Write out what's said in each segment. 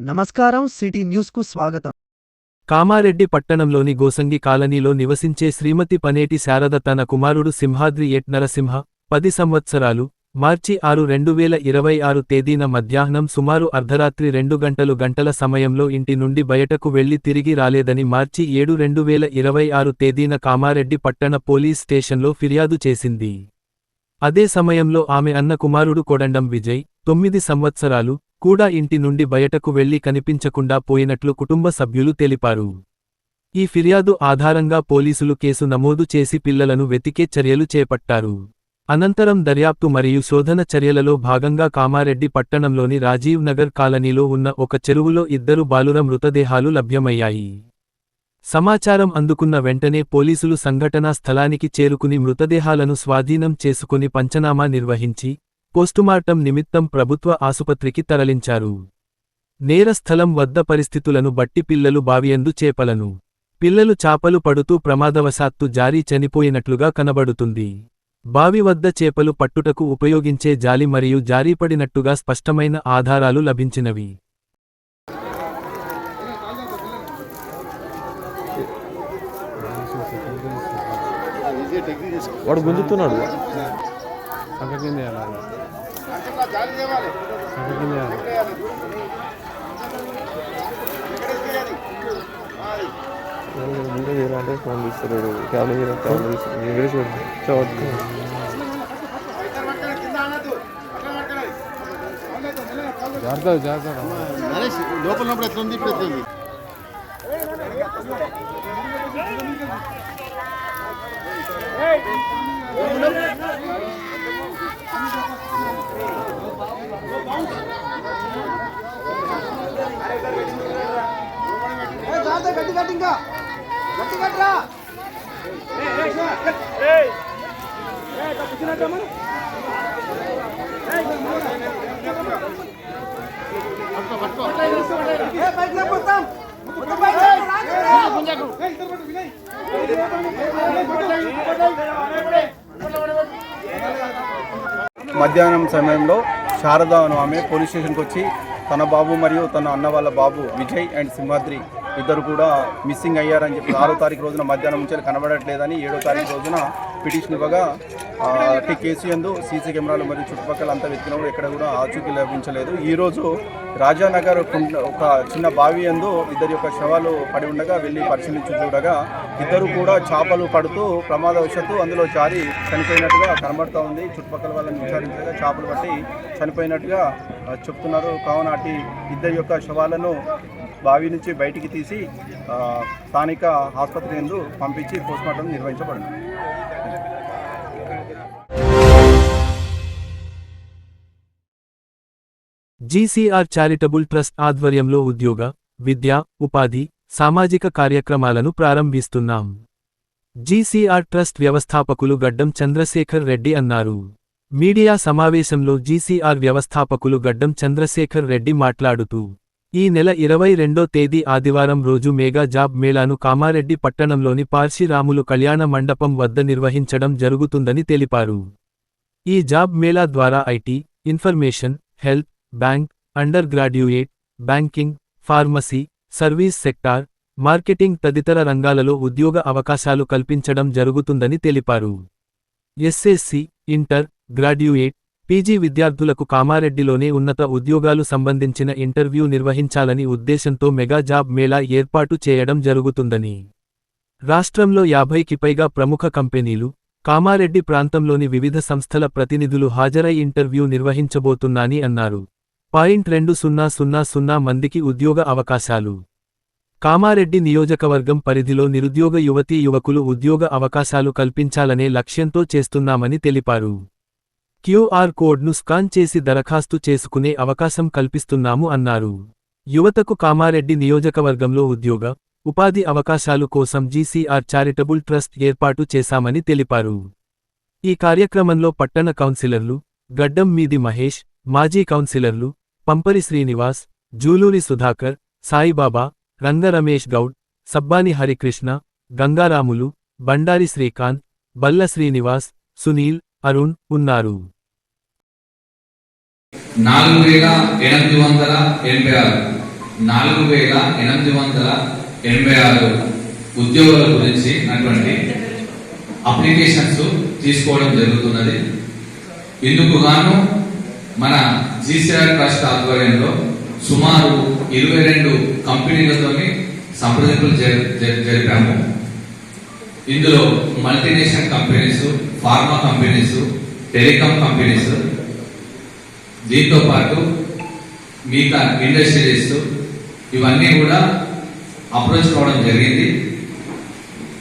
నమస్కారం city news కు స్వాగతం. కామారెడ్డి పట్టణంలోని గోసంగి కాలనీలో నివసించే శ్రీమతి పనేటి శారద తన కుమారుడు సింహాద్రి ఎట్ నరసింహ 10 సంవత్సరాలు మార్చి 6, 2026 తేదీన మధ్యాహ్నం సుమారు అర్ధరాత్రి 2 గంటల సమయంలో ఇంటి నుండి బయటకు వెళ్లి తిరిగి రాలేదని మార్చి 7, 2026 తేదీన కామారెడ్డి పట్టణ పోలీస్ స్టేషన్లో ఫిర్యాదు చేసింది. అదే సమయంలో ఆమె అన్న కుమారుడు కొడండం విజయ్ 9 సంవత్సరాలు కూడా ఇంటి నుండి బయటకు వెళ్లి కనిపించకుండా పోయినట్లు కుటుంబ సభ్యులు తెలిపారు. ఈ ఫిర్యాదు ఆధారంగా పోలీసులు కేసు నమోదు చేసి పిల్లలను వెతికే చర్యలు చేపట్టారు. అనంతరం దర్యాప్తు మరియు శోధన చర్యలలో భాగంగా కామారెడ్డి పట్టణంలోని రాజీవ్ నగర్ కాలనీలో ఉన్న ఒక చెరువులో 2 బాలుర మృతదేహాలు లభ్యమయ్యాయి. సమాచారం అందుకున్న వెంటనే పోలీసులు సంఘటనా స్థలానికి చేరుకుని మృతదేహాలను స్వాధీనం చేసుకుని పంచనామా నిర్వహించి పోస్టుమార్టం నిమిత్తం ప్రభుత్వ ఆసుపత్రికి తరలించారు. నేర స్థలం వద్ద పరిస్థితులను బట్టి పిల్లలు బావియందు పిల్లలు చాపలు పడుతూ ప్రమాదవశాత్తు జారి చనిపోయినట్లుగా కనబడుతుంది. బావి వద్ద చేపలు పట్టుటకు ఉపయోగించే జాలి మరియు జారీపడినట్టుగా స్పష్టమైన ఆధారాలు లభించినవి. వాడు గుంజుతున్నాడు. అంటే ఫోన్ తీస్తున్నాడు. లోపల ఎట్లుంది ఇప్పుడు ఎట్లుంది మధ్యాహ్నం సమయంలో శారద అను ఆమె పోలీస్ స్టేషన్కి వచ్చి తన బాబు మరియు తన అన్న వాళ్ళ బాబు విజయ్ అండ్ సింహాద్రి ఇద్దరు కూడా మిస్సింగ్ అయ్యారని చెప్పి 6వ తారీఖు రోజున మధ్యాహ్నం నుంచి కనబడట్లేదని 7వ తారీఖు రోజున పిటిషన్ ఇవ్వగా కేసు యందు సీసీ కెమెరాలు మరియు చుట్టుపక్కల అంతా వెతికినప్పుడు ఎక్కడ కూడా ఆచూకీ లభించలేదు. ఈరోజు రాజానగర్ ఒక చిన్న బావి యందు ఇద్దరి యొక్క శవాలు పడి ఉండగా వెళ్ళి పరిశీలించి చూడగా ఇద్దరు కూడా చేపలు పడుతూ ప్రమాదవశాత్తు అందులో జారి చనిపోయినట్టుగా కనబడుతూ ఉంది. చుట్టుపక్కల వాళ్ళని విచారించగా చేపలు పట్టి చనిపోయినట్టుగా చెప్తున్నారు. కావున అటు ఇద్దరి యొక్క శవాలను బావి నుంచి బయటికి తీసి స్థానిక ఆసుపత్రి యందు పంపించి పోస్ట్మార్టం నిర్వహించబడింది. జీసీఆర్ చారిటబుల్ ట్రస్ట్ ఆధ్వర్యంలో ఉద్యోగ, విద్య, ఉపాధి, సామాజిక కార్యక్రమాలను ప్రారంభిస్తున్నాం. జీసీఆర్ ట్రస్ట్ వ్యవస్థాపకులు గడ్డం చంద్రశేఖర్ రెడ్డి అన్నారు. మీడియా సమావేశంలో జీసీఆర్ వ్యవస్థాపకులు గడ్డం చంద్రశేఖర్ రెడ్డి మాట్లాడుతూ ఈ నెల 22వ తేదీ ఆదివారం రోజు మెగా జాబ్ మేళాను కామారెడ్డి పట్టణంలోని పార్శిరాములు కళ్యాణ మండపం వద్ద నిర్వహించడం జరుగుతుందని తెలిపారు. ఈ జాబ్ మేళా ద్వారా IT, information, health, bank, under graduate, banking, pharmacy, service sector, marketing తదితర రంగాలలో ఉద్యోగ అవకాశాలు కల్పించడం జరుగుతుందని తెలిపారు. ఎస్ఎస్సి, ఇంటర్, గ్రాడ్యుయేట్, పీజీ విద్యార్థులకు కామారెడ్డిలోనే ఉన్నత ఉద్యోగాలు సంబంధించిన ఇంటర్వ్యూ నిర్వహించాలని ఉద్దేశంతో మెగా జాబ్ మేళా ఏర్పాటు చేయడం జరుగుతుందని, రాష్ట్రంలో 50కి పైగా ప్రముఖ కంపెనీలు, కామారెడ్డి ప్రాంతంలోని వివిధ సంస్థల ప్రతినిధులు హాజరై ఇంటర్వ్యూ నిర్వహించబోతున్నాని అన్నారు. 2000 మందికి ఉద్యోగ అవకాశాలు. కామారెడ్డి నియోజకవర్గం పరిధిలో నిరుద్యోగ యువతీ యువకులు ఉద్యోగ అవకాశాలు కల్పించాలనే లక్ష్యంతో చేస్తున్నామని తెలిపారు. క్యూఆర్ కోడ్ను స్కాన్ చేసి దరఖాస్తు చేసుకునే అవకాశం కల్పిస్తున్నాము అన్నారు. యువతకు కామారెడ్డి నియోజకవర్గంలో ఉద్యోగ, ఉపాధి అవకాశాలు కోసం జీసీఆర్ చారిటబుల్ ట్రస్ట్ ఏర్పాటు చేశామని తెలిపారు. ఈ కార్యక్రమంలో పట్టణ కౌన్సిలర్లు గడ్డం మీది మహేష్, మాజీ కౌన్సిలర్లు పంపరి శ్రీనివాస్, జూలూరి సుధాకర్, సాయిబాబా, రంగ రమేష్ గౌడ్, సబ్బాని హరికృష్ణ, గంగారాములు, బండారి శ్రీకాంత్, బల్ల శ్రీనివాస్, సునీల్, అరుణ్ ఉన్నారు. 4886 4886 ఉద్యోగుల గురించి అటువంటి అప్లికేషన్స్ తీసుకోవడం జరుగుతున్నది. ఇందుకు గాను మన జీసీఆర్ ట్రస్ట్ ఆధ్వర్యంలో సుమారు 22 కంపెనీలతోని సంప్రదింపులు జరిపాము. ఇందులో multinational companies, pharma companies, telecom companies, దీంతో పాటు మిగతా ఇండస్ట్రీస్ ఇవన్నీ కూడా అప్రోచ్ కావడం జరిగింది.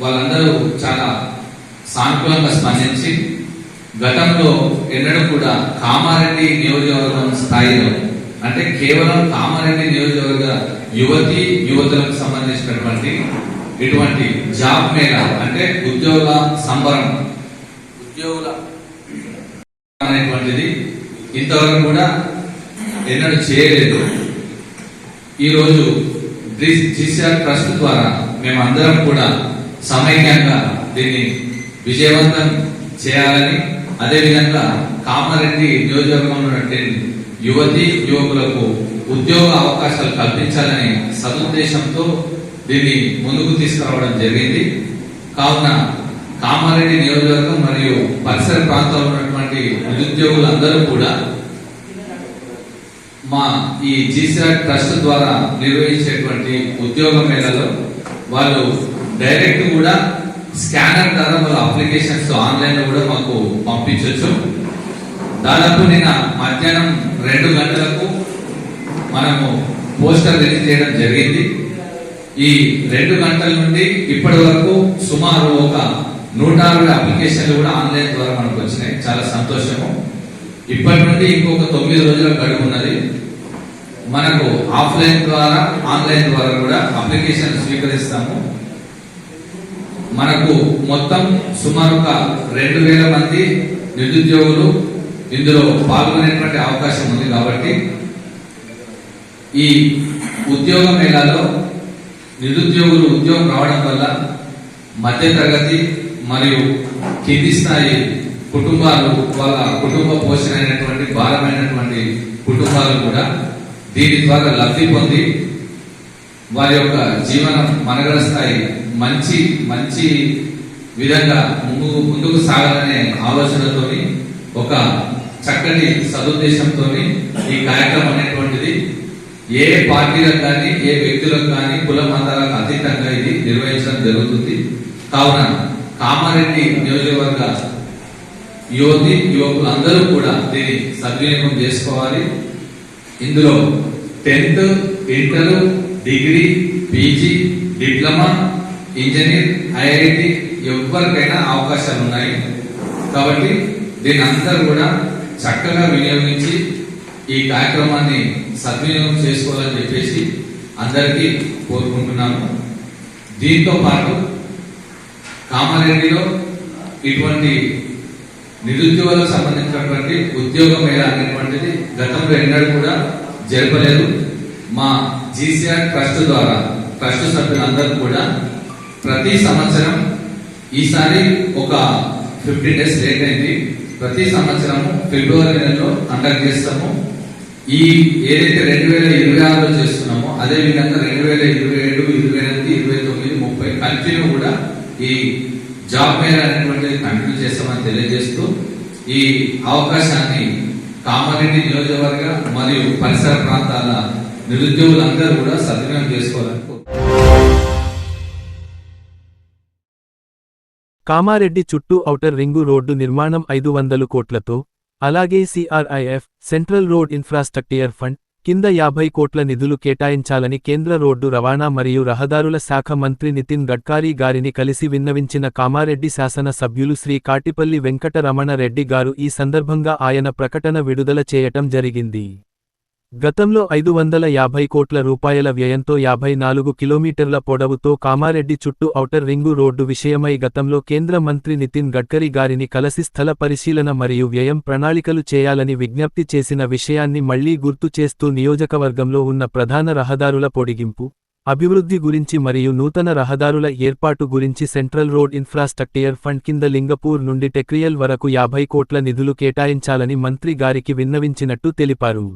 వాళ్ళందరూ చాలా సానుకూలంగా స్పందించి గతంలో ఎన్నడూ కూడా కామారెడ్డి నియోజకవర్గం స్థాయిలో అంటే కేవలం కామారెడ్డి నియోజకవర్గ యువతులకు సంబంధించినటువంటి ఇటువంటి జాబ్ మేళా అంటే ఉద్యోగుల అనేటువంటిది ఇంతవరకు కూడా ఎన్నడూ చేయలేదు. ఈరోజు జీసీఆర్ ట్రస్ట్ ద్వారా మేమందరం కూడా సమైక్యంగా దీన్ని విజయవంతం చేయాలని, అదేవిధంగా కామారెడ్డి నియోజకవర్గంలో యువకులకు ఉద్యోగ అవకాశాలు కల్పించాలని సదుద్దేశంతో దీన్ని ముందుకు తీసుకురావడం జరిగింది. కావున కామారెడ్డి నియోజకవర్గం మరియు పరిసర ప్రాంతాల్లో ఉన్నటువంటి నిరుద్యోగులందరూ కూడా మా ఈ జీసీఆర్ ట్రస్ట్ ద్వారా నిర్వహించేటువంటి ఉద్యోగ మేళలో వాళ్ళు డైరెక్ట్ కూడా స్కానర్ ద్వారా వాళ్ళ అప్లికేషన్స్ ఆన్లైన్ లో కూడా మాకు పంపించవచ్చు. దాదాపు నిన్న మధ్యాహ్నం 2 గంటలకు మనము పోస్టర్ రిలీజ్ చేయడం జరిగింది. ఈ 2 గంటల నుండి ఇప్పటి వరకు సుమారు ఒక 160 అప్లికేషన్లు కూడా ఆన్లైన్ ద్వారా మనకు వచ్చినాయి. చాలా సంతోషము. ఇప్పటి నుండి ఇంకొక 9 రోజుల గడువు ఉన్నది. మనకు ఆఫ్లైన్ ద్వారా ఆన్లైన్ ద్వారా కూడా అప్లికేషన్ స్వీకరిస్తాము. మనకు మొత్తం సుమారు 2000 మంది నిరుద్యోగులు ఇందులో పాల్గొనేటువంటి అవకాశం ఉంది. కాబట్టి ఈ ఉద్యోగ మేళాలో నిరుద్యోగులు ఉద్యోగం రావడం వల్ల మధ్య తరగతి మరియు కింది స్థాయి కుటుంబాలు, వాళ్ళ కుటుంబ పోషణ అయినటువంటి భారమైనటువంటి కుటుంబాలు కూడా దీని ద్వారా లబ్ధి పొంది వారి యొక్క జీవనం మనుగడ స్థాయి మంచి విధంగా ముందుకు సాగాలనే ఆలోచనతోని ఒక చక్కటి సదుద్దేశంతో ఈ కార్యక్రమం అనేటువంటిది ఏ పార్టీలకు కానీ ఏ వ్యక్తులకు కానీ కుల మతాలకు అతీతంగా ఇది నిర్వహించడం జరుగుతుంది. కావున కామారెడ్డి నియోజకవర్గ యువకులందరూ కూడా దీన్ని సద్వినియోగం చేసుకోవాలి. ఇందులో 10th, inter, degree, PG, diploma, engineer, IIT ఎవరికైనా అవకాశాలు ఉన్నాయి. కాబట్టి దీన్ని అందరూ కూడా చక్కగా వినియోగించి ఈ కార్యక్రమాన్ని సద్వినియోగం చేసుకోవాలని చెప్పేసి అందరికీ కోరుకుంటున్నాము. దీంతో పాటు కామారెడ్డిలో ఇటువంటి నిరుద్యోగులకు సంబంధించినటువంటి ఉద్యోగ మేళ అనేటువంటిది గతంలో ఎన్నడూ కూడా జరపలేదు. మా జీసీఆర్ ట్రస్ట్ ద్వారా ట్రస్ట్ సభ్యులందరూ కూడా ప్రతి సంవత్సరం, ఈసారి ఒక 15 days లేట్ అయింది, ప్రతి సంవత్సరము ఫిబ్రవరి నెలలో కండక్ట్ చేస్తాము. ఈ ఏదైతే 2026లో చేస్తున్నామో అదే విధంగా 2027, 28, 29, 30 కంటిన్యూ కూడా ఈ జాబ్ మేళా అనేటువంటిది కంటిన్యూ చేస్తామని తెలియజేస్తూ ఈ అవకాశాన్ని కామారెడ్డి నియోజకవర్గ మరియు పరిసర ప్రాంతాల నిరుద్యోగులందరూ కూడా సద్వినియోగం చేసుకోవాలని కామారెడ్డి చుట్టూ ఔటర్ రింగు రోడ్డు నిర్మాణం 500 కోట్లతో, అలాగే CRIF central road infrastructure fund కింద 50 కోట్ల నిధులు కేటాయించాలని కేంద్ర రోడ్డు రవాణా మరియు రహదారుల శాఖ మంత్రి నితిన్ గడ్కరీ గారిని కలిసి విన్నవించిన కామారెడ్డి శాసన సభ్యులు శ్రీ కాటిపల్లి వెంకటరమణ రెడ్డి గారు ఈ సందర్భంగా ఆయన ప్రకటన విడుదల చేయటం జరిగింది. గతంలో 550 కోట్ల రూపాయల వ్యయంతో 54 కిలోమీటర్ల పొడవుతో కామారెడ్డి చుట్టూ ఔటర్ రింగు రోడ్డు విషయమై గతంలో కేంద్ర మంత్రి నితిన్ గడ్కరీ గారిని కలిసి స్థల పరిశీలన మరియు వ్యయం ప్రణాళికలు చేయాలని విజ్ఞప్తి చేసిన విషయాన్ని మళ్లీ గుర్తు చేస్తూ నియోజకవర్గంలో ఉన్న ప్రధాన రహదారుల పొడిగింపు, అభివృద్ధి గురించి మరియు నూతన రహదారుల ఏర్పాటు గురించి సెంట్రల్ రోడ్ ఇన్ఫ్రాస్ట్రక్చర్ ఫండ్ కింద లింగపూర్ నుండి టెక్రియల్ వరకు 50 కోట్ల నిధులు కేటాయించాలని మంత్రి గారికి విన్నవించినట్టు తెలిపారు.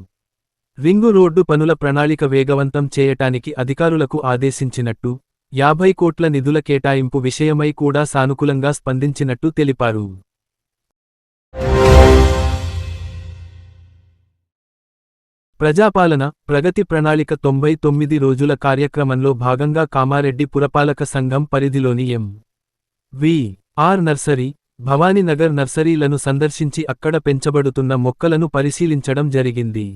రింగు రోడ్డు పనుల ప్రణాళిక వేగవంతం చేయటానికి అధికారులకు ఆదేశించినట్టు 50 కోట్ల నిధుల కేటాయింపు విషయమై కూడా సానుకూలంగా స్పందించినట్టు తెలిపారు. ప్రజాపాలన ప్రగతి ప్రణాళిక 99 రోజుల కార్యక్రమంలో భాగంగా కామారెడ్డి పురపాలక సంఘం పరిధిలోని ఎం.వి.ఆర్. నర్సరీ, భవానీనగర్ నర్సరీలను సందర్శించి అక్కడ పెంచబడుతున్న మొక్కలను పరిశీలించడం జరిగింది.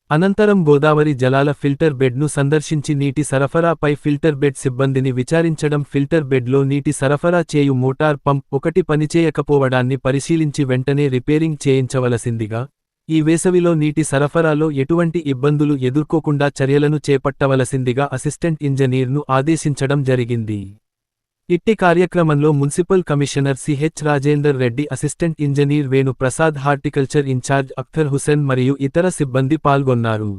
అనంతరం గోదావరి జలాల ఫిల్టర్ బెడ్ను సందర్శించి నీటి సరఫరాపై ఫిల్టర్ బెడ్ సిబ్బందిని విచారించడం, ఫిల్టర్ బెడ్లో నీటి సరఫరా చేయు మోటార్ పంప్ ఒకటి పనిచేయకపోవడాన్ని పరిశీలించి వెంటనే రిపేరింగ్ చేయించవలసిందిగా, ఈ వేసవిలో నీటి సరఫరాలో ఎటువంటి ఇబ్బందులు ఎదుర్కోకుండా చర్యలను చేపట్టవలసిందిగా అసిస్టెంట్ ఇంజనీర్ను ఆదేశించడం జరిగింది. ఇట్టి కార్యక్రమంలో municipal commissioner CH Rajender Reddy, assistant engineer Venu Prasad, horticulture incharge Akhtar Hussain మరియు ఇతర సిబ్బంది పాల్గొన్నారు.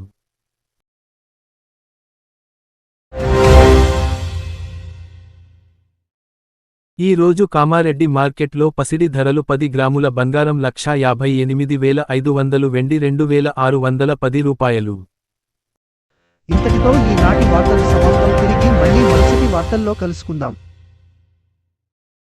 ఈ రోజు కామారెడ్డి మార్కెట్లో పసిడి ధరలు 10 గ్రాముల బంగారం 1,58,500, వెండి 2,610 రూపాయలు. ఇంతటితో ఈనాటి వార్తలు సమాప్తం. తిరిగి మళ్ళీ మరుసటి వార్తల్లో కలుసుకుందాం.